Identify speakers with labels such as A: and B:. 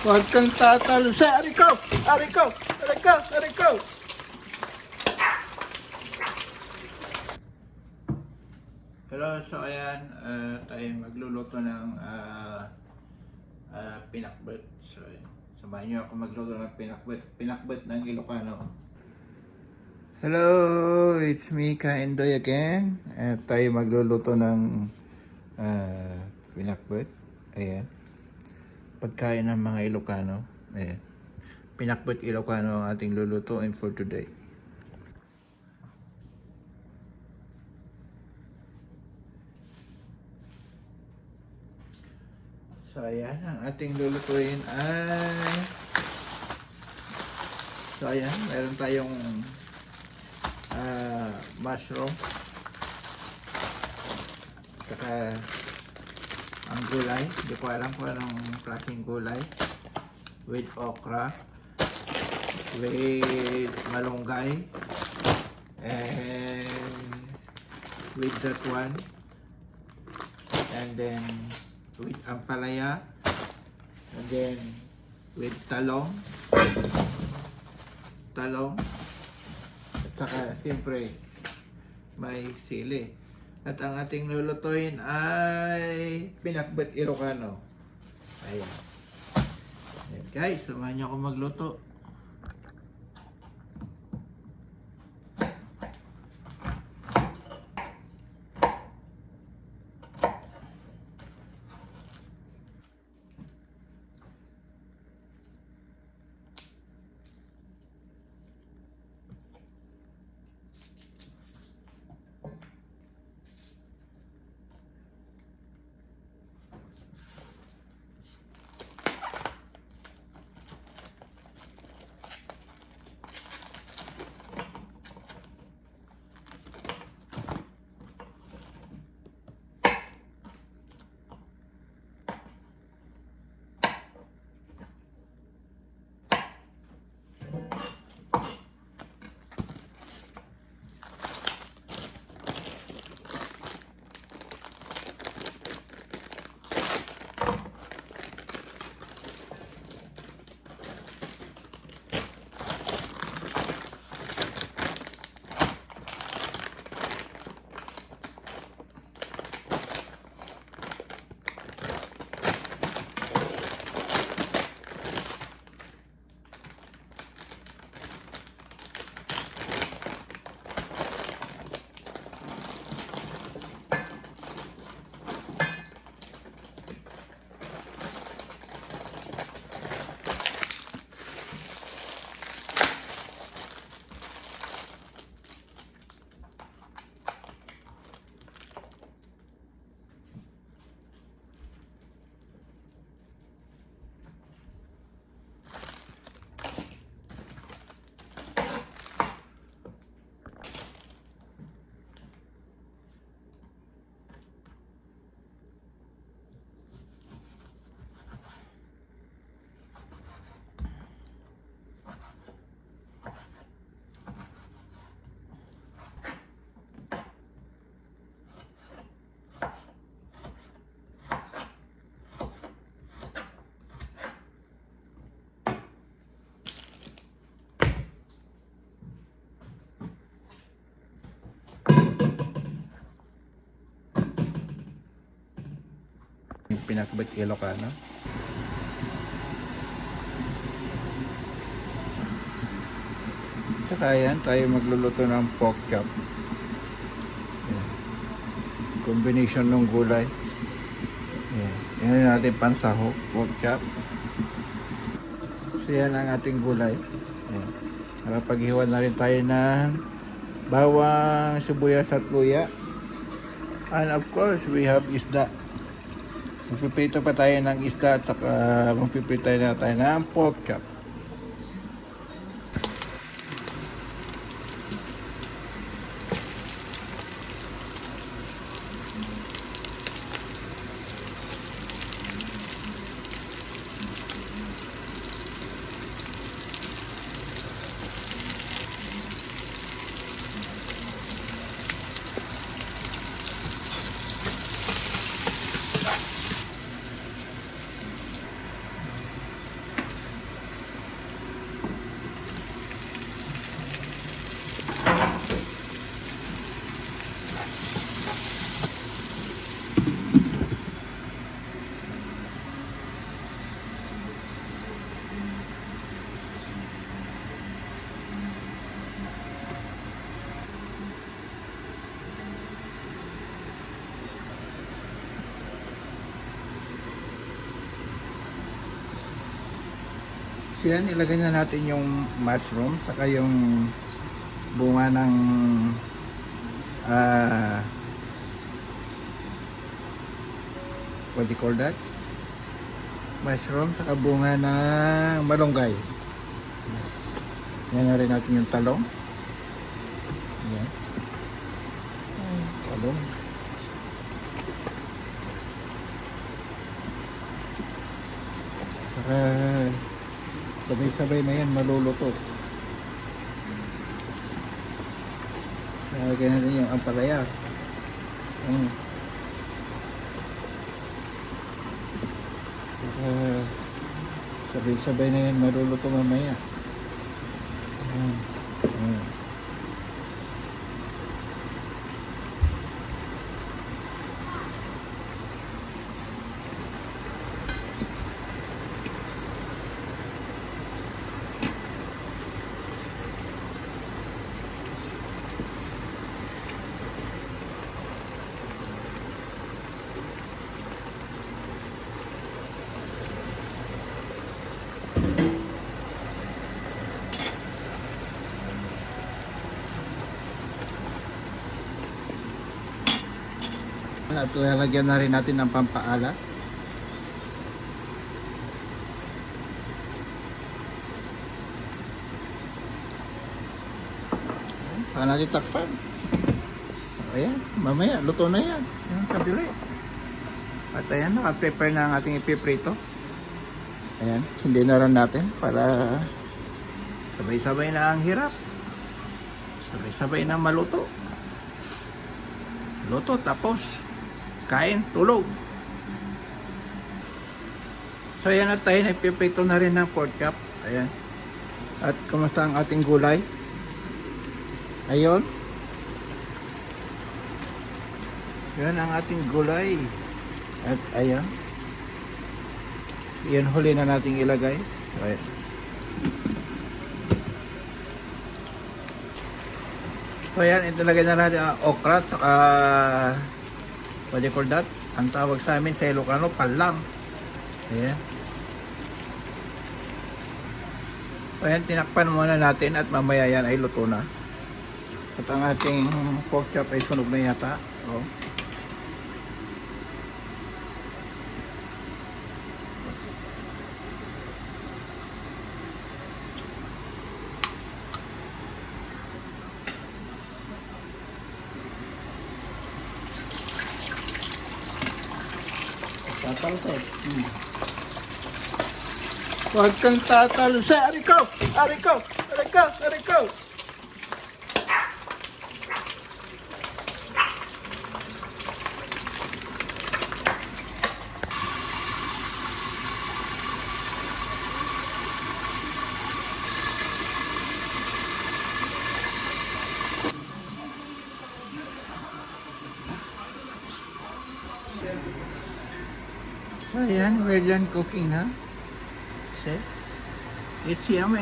A: Huwag kang tatalo sa ariko! Ariko! Ariko! Ariko! Hello, so ayan, tayo magluluto ng pinakbet. So, samahan nyo ako magluto ng pinakbet ng Ilocano. Hello, it's me, Kaindoy again. Tayo magluluto ng pinakbet. Ayan. Pagkain ng mga Ilocano. Ayan. Pinakbet Ilocano ang ating lulutuin for today. So ayan, ang ating lulutuin ay... So ayan, meron tayong mushroom. Saka ang gulay, hindi ko alam kung anong klaseng gulay. With okra, with malunggay, and with that one, and then with ampalaya, and then with talong, at saka siyempre may sili. At ang ating lulutuin ay pinakbet Ilocano. Ayan. Ayan guys, samahan niyo ako magluto. Pinakbet Ilocano. Tsaka ayan, tayo magluluto ng pork chop. Ayan. Combination ng gulay. Ayan. Yan natin pansahog, pork chop. So yan ang ating gulay. Ayan. Nakapaghiwa na rin tayo ng bawang, sibuyas at luya. And of course, we have isda. Magpiprito pa tayo ng isda at saka magpiprito na tayo ng pork chop. So yan, ilagay na natin yung mushroom, saka yung bunga ng what do you call that? Mushroom, saka bunga ng malunggay. Yan na rin natin yung talong. Yan. Talong. Para sabay-sabay na yan maluluto. Lagyan natin yung ampalaya. Sabay-sabay na yan maluluto mamaya. At lalagyan na rin natin ng pampaalat. Saan natin takpan? Ayan, mamaya, luto na yan. Yung kadili. At ayan, naka-prepare na ang ating ipiprito. Ayan, hindi na rin natin para sabay-sabay na ang hirap. Sabay-sabay na maluto. Luto, tapos kain, tulog. So ayan, at tayo nagpiprito na rin ng pork chop. Ayan. At kumusta ang ating gulay? Ayun. Yan ang ating gulay. At ayan. Yan huli na nating ilagay. Ayan. So ayan, italagay na natin ang okra at saka what do you call that? Ang tawag sa amin sa Ilocano, palang. Ayan. So ayan, tinakpan muna natin at mamaya yan ay luto na. At ang ating pork chop ay sunog na yata. Oh. Tatalsay. Huwag kang tatalsay. Arikaw! Arikaw! Arikaw! Arikaw! So yan, we're done cooking na. See? It's yummy.